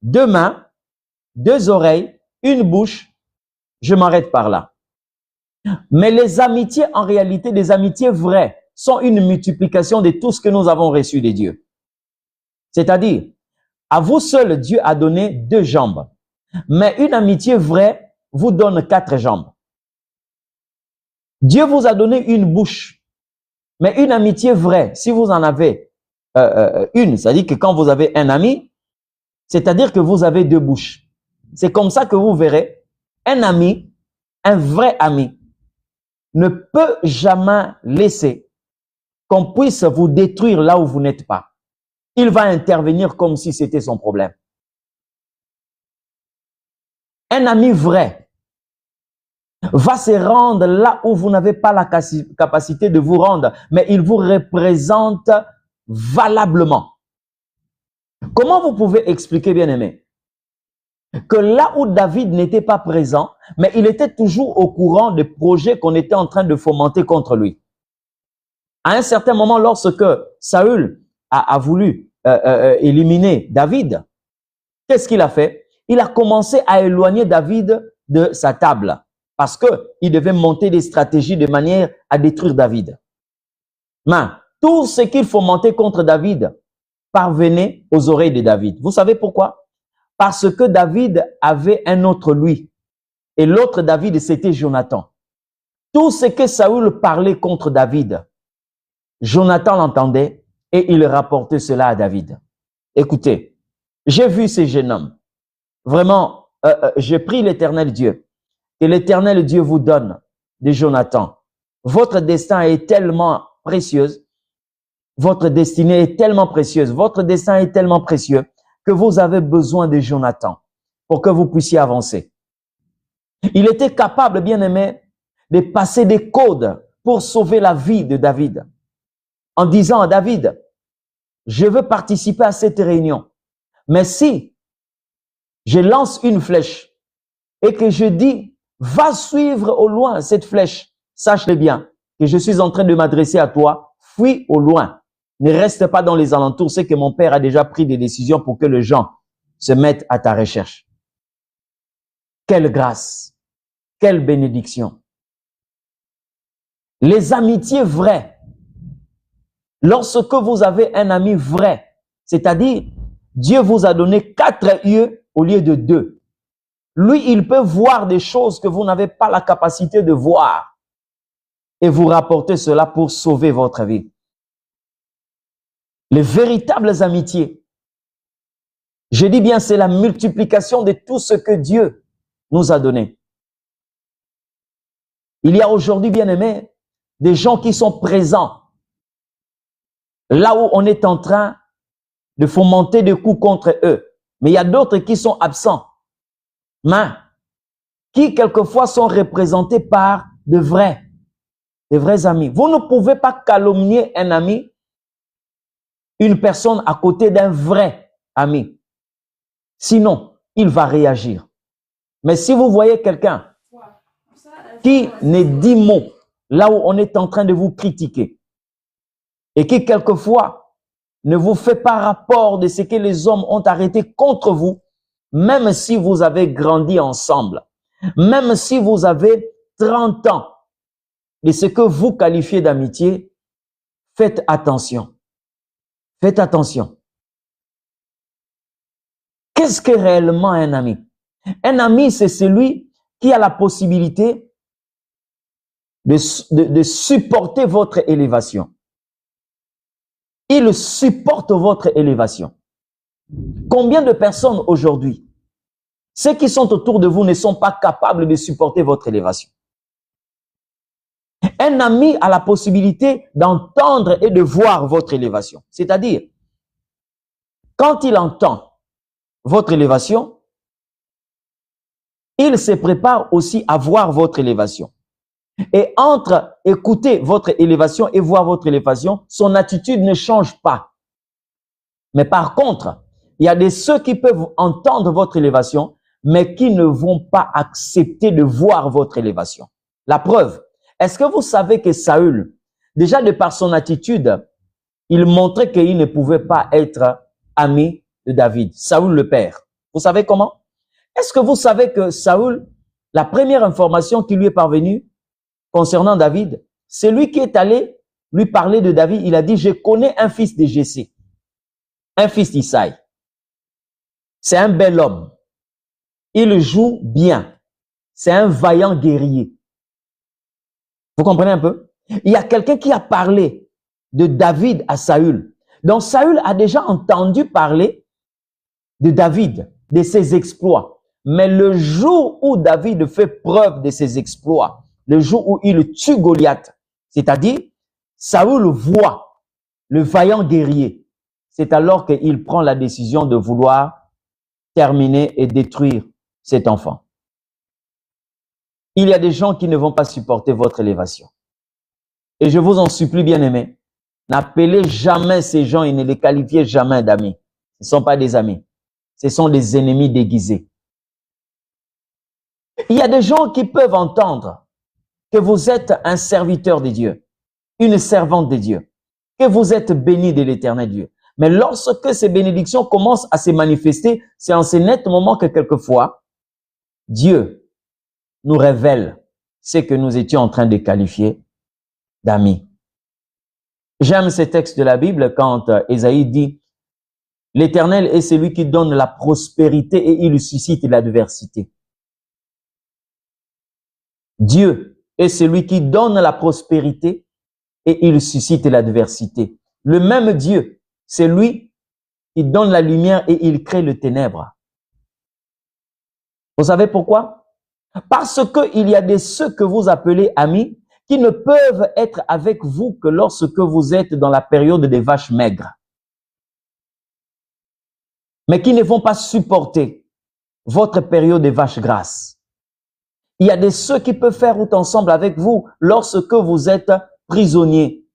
S1: 2 mains, 2 oreilles, 1 bouche. Je m'arrête par là. Mais les amitiés, en réalité, les amitiés vraies, sont une multiplication de tout ce que nous avons reçu des dieux. C'est-à-dire, à vous seul, Dieu a donné 2 jambes. Mais une amitié vraie vous donne 4 jambes. Dieu vous a donné une bouche. Mais une amitié vraie, si vous en avez une, c'est-à-dire que quand vous avez un ami, c'est-à-dire que vous avez 2 bouches. C'est comme ça que vous verrez, un ami, un vrai ami, ne peut jamais laisser qu'on puisse vous détruire là où vous n'êtes pas. Il va intervenir comme si c'était son problème. Un ami vrai va se rendre là où vous n'avez pas la capacité de vous rendre, mais il vous représente valablement. Comment vous pouvez expliquer, bien-aimé, que là où David n'était pas présent, mais il était toujours au courant des projets qu'on était en train de fomenter contre lui. À un certain moment, lorsque Saül a voulu éliminer David, qu'est-ce qu'il a fait? Il a commencé à éloigner David de sa table parce qu'il devait monter des stratégies de manière à détruire David. Mais tout ce qu'il faut monter contre David parvenait aux oreilles de David. Vous savez pourquoi? Parce que David avait un autre lui. Et l'autre David, c'était Jonathan. Tout ce que Saül parlait contre David, Jonathan l'entendait et il rapportait cela à David. Écoutez, j'ai vu ces jeunes hommes. Vraiment, j'ai prie l'Éternel Dieu. Que l'Éternel Dieu vous donne de Jonathan. Votre destin est tellement précieux. Votre destinée est tellement précieuse. Votre destin est tellement précieux que vous avez besoin de Jonathan pour que vous puissiez avancer. Il était capable, bien aimé, de passer des codes pour sauver la vie de David. En disant à David, je veux participer à cette réunion. Mais si je lance une flèche et que je dis, va suivre au loin cette flèche, sache-le bien que je suis en train de m'adresser à toi, fuis au loin. Ne reste pas dans les alentours, c'est que mon père a déjà pris des décisions pour que les gens se mettent à ta recherche. Quelle grâce, quelle bénédiction. Les amitiés vraies, lorsque vous avez un ami vrai, c'est-à-dire Dieu vous a donné 4 yeux au lieu de 2. Lui, il peut voir des choses que vous n'avez pas la capacité de voir et vous rapporter cela pour sauver votre vie. Les véritables amitiés, je dis bien, c'est la multiplication de tout ce que Dieu nous a donné. Il y a aujourd'hui, bien aimé, des gens qui sont présents là où on est en train de fomenter des coups contre eux. Mais il y a d'autres qui sont absents, mais qui quelquefois sont représentés par de vrais amis. Vous ne pouvez pas calomnier un ami, une personne à côté d'un vrai ami. Sinon, il va réagir. Mais si vous voyez quelqu'un qui ne dit mot là où on est en train de vous critiquer et qui quelquefois ne vous fait pas rapport de ce que les hommes ont arrêté contre vous, même si vous avez grandi ensemble, même si vous avez 30 ans de ce que vous qualifiez d'amitié, faites attention. Faites attention. Qu'est-ce que réellement un ami? Un ami, c'est celui qui a la possibilité de supporter votre élévation. Il supporte votre élévation. Combien de personnes aujourd'hui, ceux qui sont autour de vous ne sont pas capables de supporter votre élévation? Un ami a la possibilité d'entendre et de voir votre élévation. C'est-à-dire, quand il entend votre élévation, il se prépare aussi à voir votre élévation. Et entre écouter votre élévation et voir votre élévation, son attitude ne change pas. Mais par contre, il y a ceux qui peuvent entendre votre élévation, mais qui ne vont pas accepter de voir votre élévation. La preuve, est-ce que vous savez que Saül, déjà de par son attitude, il montrait qu'il ne pouvait pas être ami de David, Saül le père. Vous savez comment? Est-ce que vous savez que Saül, la première information qui lui est parvenue concernant David, c'est lui qui est allé lui parler de David. Il a dit, je connais un fils de Jessé, un fils d'Isaïe. C'est un bel homme. Il joue bien. C'est un vaillant guerrier. Vous comprenez un peu? Il y a quelqu'un qui a parlé de David à Saül. Donc Saül a déjà entendu parler de David, de ses exploits. Mais le jour où David fait preuve de ses exploits, le jour où il tue Goliath, c'est-à-dire Saül voit le vaillant guerrier, c'est alors qu'il prend la décision de vouloir terminer et détruire cet enfant. Il y a des gens qui ne vont pas supporter votre élévation. Et je vous en supplie, bien-aimés, n'appelez jamais ces gens et ne les qualifiez jamais d'amis. Ce ne sont pas des amis. Ce sont des ennemis déguisés. Il y a des gens qui peuvent entendre que vous êtes un serviteur de Dieu, une servante de Dieu, que vous êtes béni de l'éternel Dieu. Mais lorsque ces bénédictions commencent à se manifester, c'est en ce net moment que quelquefois, Dieu nous révèle ce que nous étions en train de qualifier d'amis. J'aime ce texte de la Bible quand Ésaïe dit « L'Éternel est celui qui donne la prospérité et il suscite l'adversité. » Dieu est celui qui donne la prospérité et il suscite l'adversité. Le même Dieu, c'est lui qui donne la lumière et il crée le ténèbre. Vous savez pourquoi? Parce qu'il y a ceux que vous appelez amis qui ne peuvent être avec vous que lorsque vous êtes dans la période des vaches maigres. Mais qui ne vont pas supporter votre période des vaches grasses. Il y a ceux qui peuvent faire route ensemble avec vous lorsque vous êtes prisonnier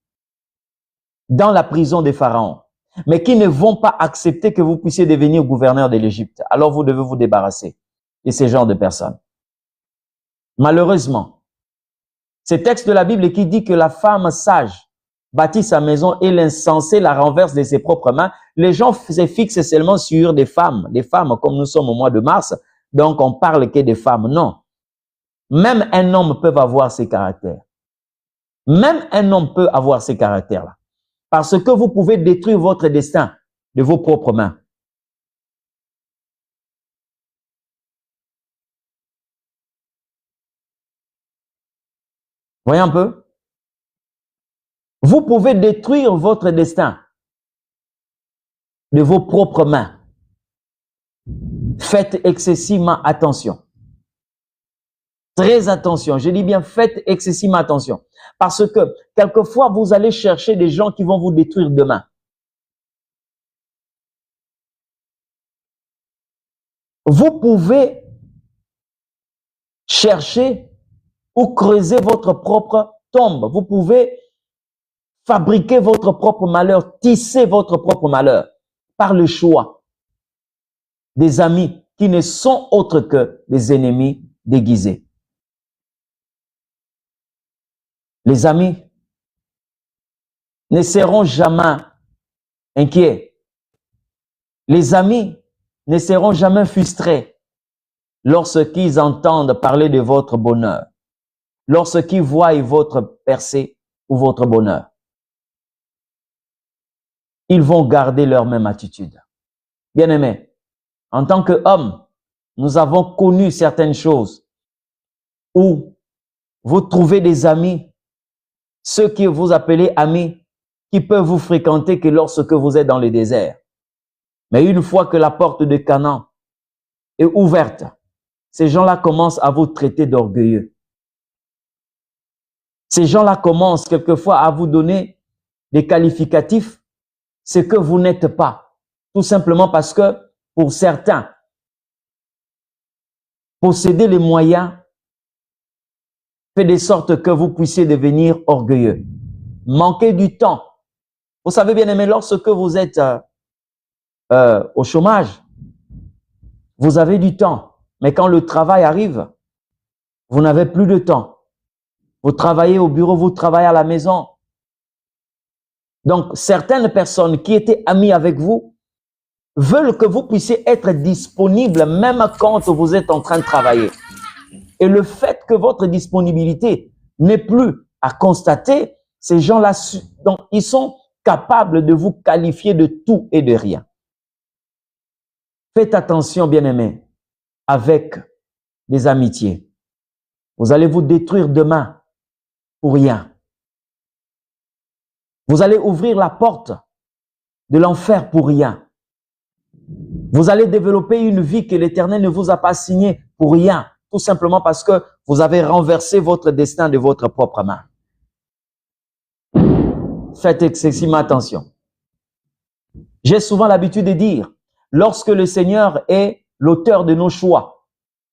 S1: dans la prison des pharaons, mais qui ne vont pas accepter que vous puissiez devenir gouverneur de l'Égypte. Alors vous devez vous débarrasser de ces genres de personnes. Malheureusement, ce texte de la Bible qui dit que la femme sage bâtit sa maison et l'insensé la renverse de ses propres mains, les gens se fixent seulement sur des femmes comme nous sommes au mois de mars, donc on parle que des femmes. Non. Même un homme peut avoir ces caractères. Même un homme peut avoir ces caractères-là. Parce que vous pouvez détruire votre destin de vos propres mains. Voyez un peu? Vous pouvez détruire votre destin de vos propres mains. Faites excessivement attention. Très attention. Je dis bien, faites excessivement attention. Parce que quelquefois, vous allez chercher des gens qui vont vous détruire demain. Vous pouvez chercher ou creuser votre propre tombe. Vous pouvez fabriquer votre propre malheur, tisser votre propre malheur par le choix des amis qui ne sont autres que des ennemis déguisés. Les amis ne seront jamais inquiets. Les amis ne seront jamais frustrés lorsqu'ils entendent parler de votre bonheur, lorsqu'ils voient votre percée ou votre bonheur. Ils vont garder leur même attitude. Bien-aimés, en tant qu'hommes, nous avons connu certaines choses où vous trouvez des amis, ceux que vous appelez amis, qui peuvent vous fréquenter que lorsque vous êtes dans le désert. Mais une fois que la porte de Canaan est ouverte, ces gens-là commencent à vous traiter d'orgueilleux. Ces gens-là commencent quelquefois à vous donner des qualificatifs, ce que vous n'êtes pas. Tout simplement parce que, pour certains, posséder les moyens fait de sorte que vous puissiez devenir orgueilleux. Manquer du temps. Vous savez bien aimé, lorsque vous êtes au chômage, vous avez du temps. Mais quand le travail arrive, vous n'avez plus de temps. Vous travaillez au bureau, vous travaillez à la maison. Donc, certaines personnes qui étaient amies avec vous veulent que vous puissiez être disponible même quand vous êtes en train de travailler. Et le fait que votre disponibilité n'est plus à constater, ces gens-là, donc, ils sont capables de vous qualifier de tout et de rien. Faites attention, bien-aimés, avec des amitiés. Vous allez vous détruire demain pour rien. Vous allez ouvrir la porte de l'enfer pour rien. Vous allez développer une vie que l'Éternel ne vous a pas signée pour rien, tout simplement parce que vous avez renversé votre destin de votre propre main. Faites excessivement attention. J'ai souvent l'habitude de dire, lorsque le Seigneur est l'auteur de nos choix,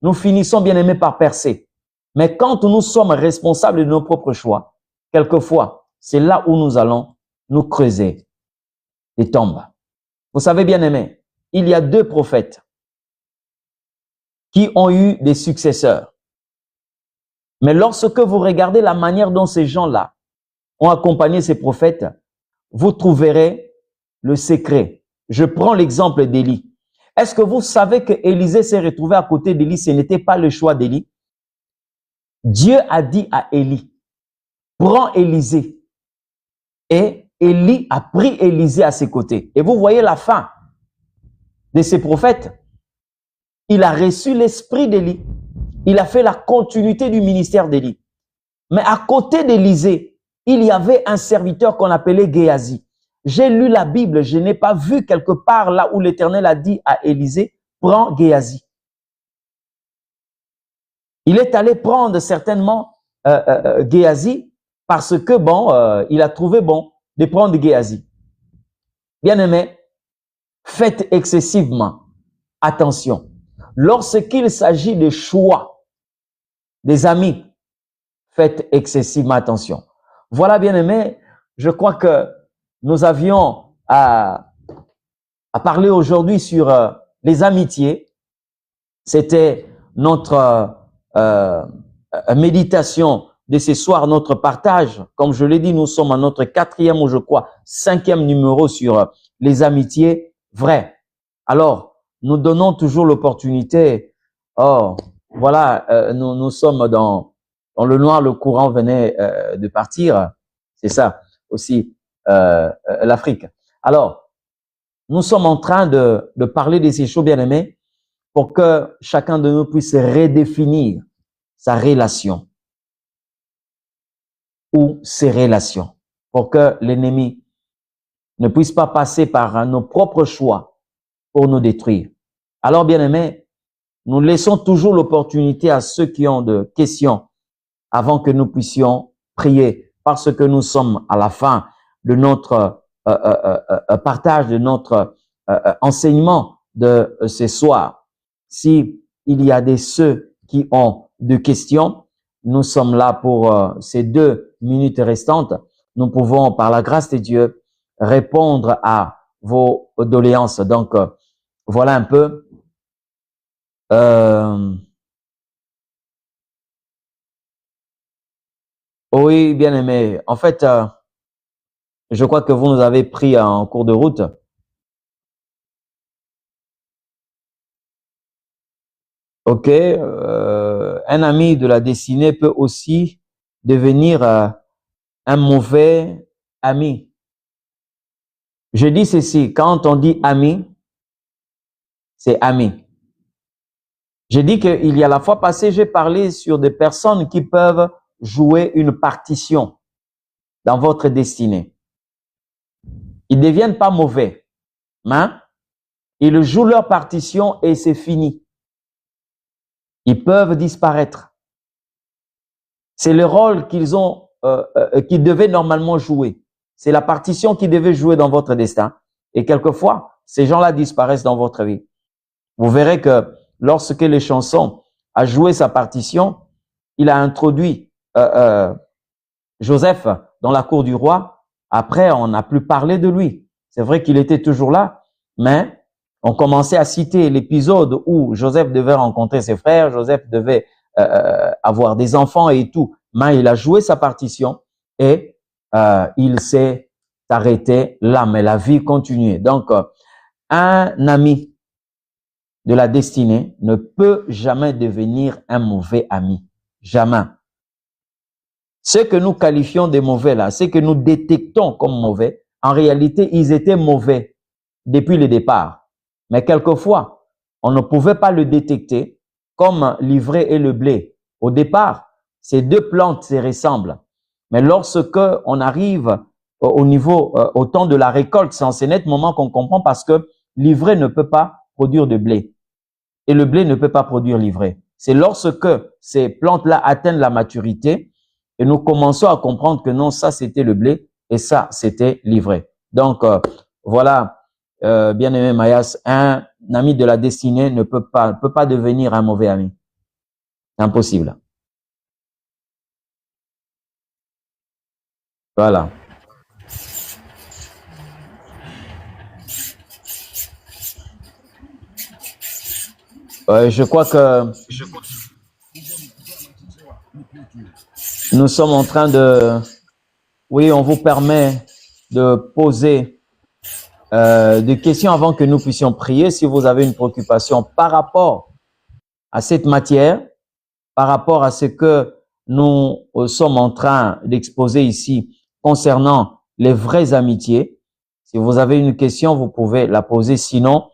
S1: nous finissons bien aimés par percer. Mais quand nous sommes responsables de nos propres choix, quelquefois, c'est là où nous allons nous creuser des tombes. Vous savez bien aimés, il y a 2 prophètes qui ont eu des successeurs. Mais lorsque vous regardez la manière dont ces gens-là ont accompagné ces prophètes, vous trouverez le secret. Je prends l'exemple d'Élie. Est-ce que vous savez que Élisée s'est retrouvé à côté d'Élie? Ce n'était pas le choix d'Élie. Dieu a dit à Élie, prends Élisée. Et Élie a pris Élisée à ses côtés. Et vous voyez la fin de ces prophètes. Il a reçu l'esprit d'Élie. Il a fait la continuité du ministère d'Élie. Mais à côté d'Élisée, il y avait un serviteur qu'on appelait Géasi. J'ai lu la Bible, je n'ai pas vu quelque part là où l'Éternel a dit à Élisée, prends Géasi. Il est allé prendre certainement Géasi parce que bon, il a trouvé bon de prendre Géasi. Bien aimé, faites excessivement attention. Lorsqu'il s'agit de choix des amis, faites excessivement attention. Voilà, bien aimé, je crois que nous avions à parler aujourd'hui sur les amitiés. C'était notre méditation de ce soir, notre partage. Comme je l'ai dit, nous sommes à notre 4e ou je crois 5e numéro sur les amitiés vraies. Alors, nous donnons toujours l'opportunité. Oh, voilà, nous sommes dans le noir, le courant venait de partir. C'est ça aussi, l'Afrique. Alors, nous sommes en train de parler de ces choses, bien-aimés, pour que chacun de nous puisse redéfinir sa relation ou ses relations, pour que l'ennemi ne puisse pas passer par nos propres choix pour nous détruire. Alors, bien-aimés, nous laissons toujours l'opportunité à ceux qui ont des questions avant que nous puissions prier, parce que nous sommes à la fin de notre partage, de notre enseignement de ce soir. Si il y a des ceux qui ont des questions, nous sommes là pour ces 2 minutes restantes. Nous pouvons, par la grâce de Dieu, répondre à vos doléances. Donc, voilà un peu. Oui, bien aimé. En fait, je crois que vous nous avez pris en cours de route. Ok, un ami de la destinée peut aussi devenir un mauvais ami. Je dis ceci, quand on dit ami, c'est ami. J'ai dit qu'il y a la fois passée, j'ai parlé sur des personnes qui peuvent jouer une partition dans votre destinée. Ils ne deviennent pas mauvais, hein? Ils jouent leur partition et c'est fini. Ils peuvent disparaître. C'est le rôle qu'ils devaient normalement jouer. C'est la partition qu'ils devaient jouer dans votre destin. Et quelquefois, ces gens-là disparaissent dans votre vie. Vous verrez que lorsque les chansons a joué sa partition, il a introduit Joseph dans la cour du roi. Après, on n'a plus parlé de lui. C'est vrai qu'il était toujours là, mais on commençait à citer l'épisode où Joseph devait rencontrer ses frères, Joseph devait avoir des enfants et tout. Mais il a joué sa partition et il s'est arrêté là, mais la vie continuait. Donc, un ami de la destinée ne peut jamais devenir un mauvais ami. Jamais. Ce que nous qualifions de mauvais là, ce que nous détectons comme mauvais, en réalité, ils étaient mauvais depuis le départ. Mais quelquefois, on ne pouvait pas le détecter comme l'ivraie et le blé. Au départ, ces deux plantes se ressemblent. Mais lorsque on arrive au niveau, au temps de la récolte, c'est en ce net moment qu'on comprend parce que l'ivraie ne peut pas produire de blé. Et le blé ne peut pas produire l'ivraie. C'est lorsque ces plantes-là atteignent la maturité et nous commençons à comprendre que non, ça c'était le blé et ça c'était l'ivraie. Donc voilà, bien-aimé Mayas, un ami de la destinée ne peut pas devenir un mauvais ami. C'est impossible. Voilà. Je crois que nous sommes en train de... Oui, on vous permet de poser des questions avant que nous puissions prier. Si vous avez une préoccupation par rapport à cette matière, par rapport à ce que nous sommes en train d'exposer ici concernant les vraies amitiés, si vous avez une question, vous pouvez la poser. Sinon,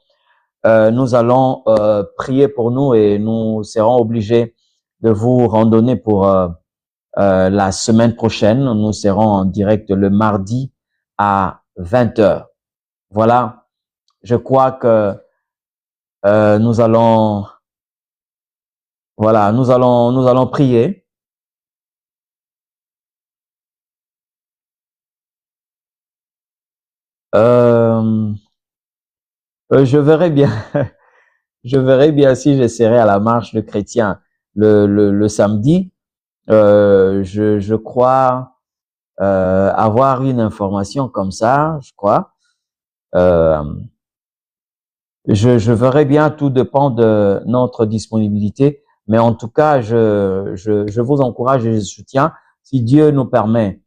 S1: nous allons prier pour nous et nous serons obligés de vous randonner pour la semaine prochaine. Nous serons en direct le mardi à 20h. Voilà, je crois que nous allons prier. Je verrai bien. Je verrai bien si je serai à la marche de chrétiens le samedi. Je crois avoir une information comme ça, je crois. Je verrai bien, tout dépend de notre disponibilité. Mais en tout cas, je vous encourage et je soutiens. Si Dieu nous permet,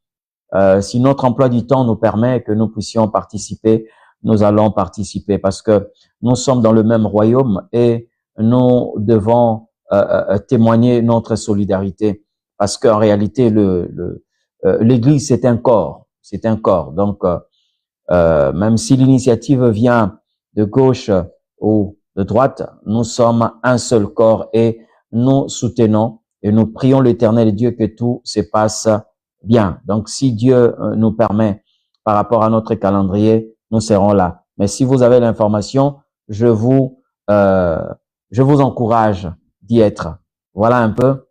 S1: si notre emploi du temps nous permet que nous puissions participer, nous allons participer parce que nous sommes dans le même royaume et nous devons témoigner notre solidarité parce qu'en réalité, l'Église, c'est un corps. C'est un corps. Donc, même si l'initiative vient de gauche ou de droite, nous sommes un seul corps et nous soutenons et nous prions l'Éternel Dieu que tout se passe bien. Donc, si Dieu nous permet, par rapport à notre calendrier, nous serons là. Mais si vous avez l'information, je vous encourage d'y être. Voilà un peu.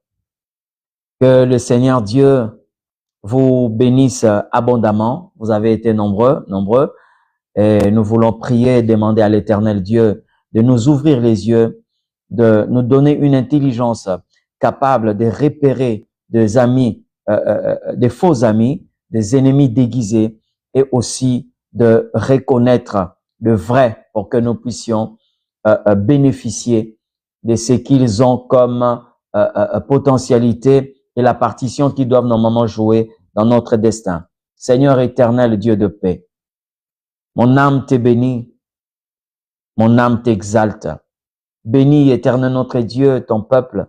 S1: Que le Seigneur Dieu vous bénisse abondamment. Vous avez été nombreux. Et nous voulons prier et demander à l'Éternel Dieu de nous ouvrir les yeux, de nous donner une intelligence capable de repérer des amis, des faux amis, des ennemis déguisés, et aussi de reconnaître le vrai pour que nous puissions bénéficier de ce qu'ils ont comme potentialité et la partition qu'ils doivent normalement jouer dans notre destin. Seigneur éternel, Dieu de paix, mon âme te bénit, mon âme t'exalte. Bénis, éternel notre Dieu, ton peuple.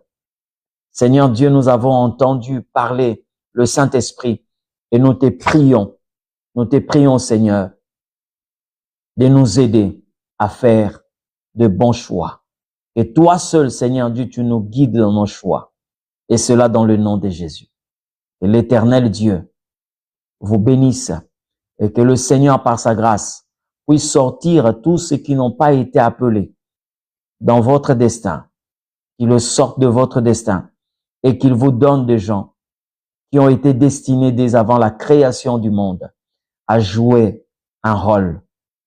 S1: Seigneur Dieu, nous avons entendu parler le Saint-Esprit et nous te prions, Seigneur, de nous aider à faire de bons choix. Et toi seul, Seigneur Dieu, tu nous guides dans nos choix. Et cela dans le nom de Jésus. Que l'Éternel Dieu vous bénisse et que le Seigneur, par sa grâce, puisse sortir tous ceux qui n'ont pas été appelés dans votre destin, qu'il le sorte de votre destin et qu'il vous donne des gens qui ont été destinés dès avant la création du monde à jouer un rôle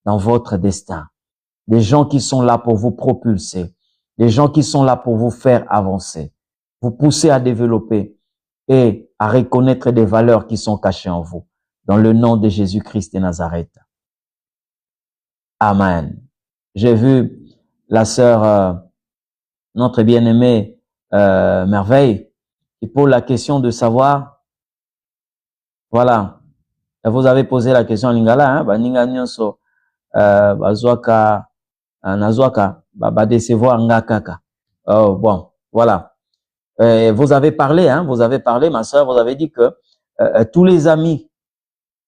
S1: dans votre destin. Des gens qui sont là pour vous propulser, des gens qui sont là pour vous faire avancer, vous pousser à développer et à reconnaître des valeurs qui sont cachées en vous. Dans le nom de Jésus-Christ de Nazareth. Amen. J'ai vu la sœur, notre bien-aimée Merveille, qui pose la question de savoir, voilà, vous avez posé la question en lingala, hein, baninga nyonso, bazwaka, nazwaka, décevoir ngakaka. Oh, bon, voilà. Vous avez parlé, hein, ma sœur, vous avez dit que tous les amis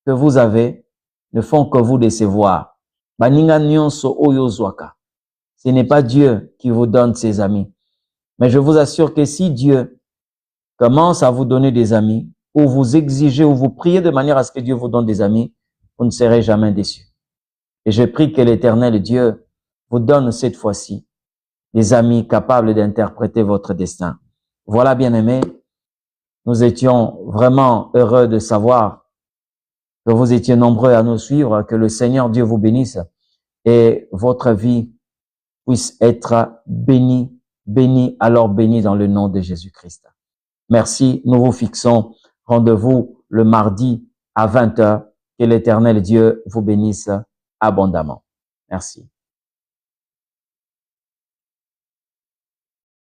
S1: que vous avez ne font que vous décevoir. Baninga nyonso oyo zwaka. Ce n'est pas Dieu qui vous donne ses amis. Mais je vous assure que si Dieu commence à vous donner des amis, ou vous exigez, ou vous priez de manière à ce que Dieu vous donne des amis, vous ne serez jamais déçus. Et je prie que l'Éternel Dieu vous donne cette fois-ci des amis capables d'interpréter votre destin. Voilà, bien-aimés, nous étions vraiment heureux de savoir que vous étiez nombreux à nous suivre, que le Seigneur Dieu vous bénisse et votre vie puisse être bénie, alors bénie dans le nom de Jésus-Christ. Merci, nous vous fixons rendez-vous le mardi à 20h. Que l'Éternel Dieu vous bénisse abondamment. Merci.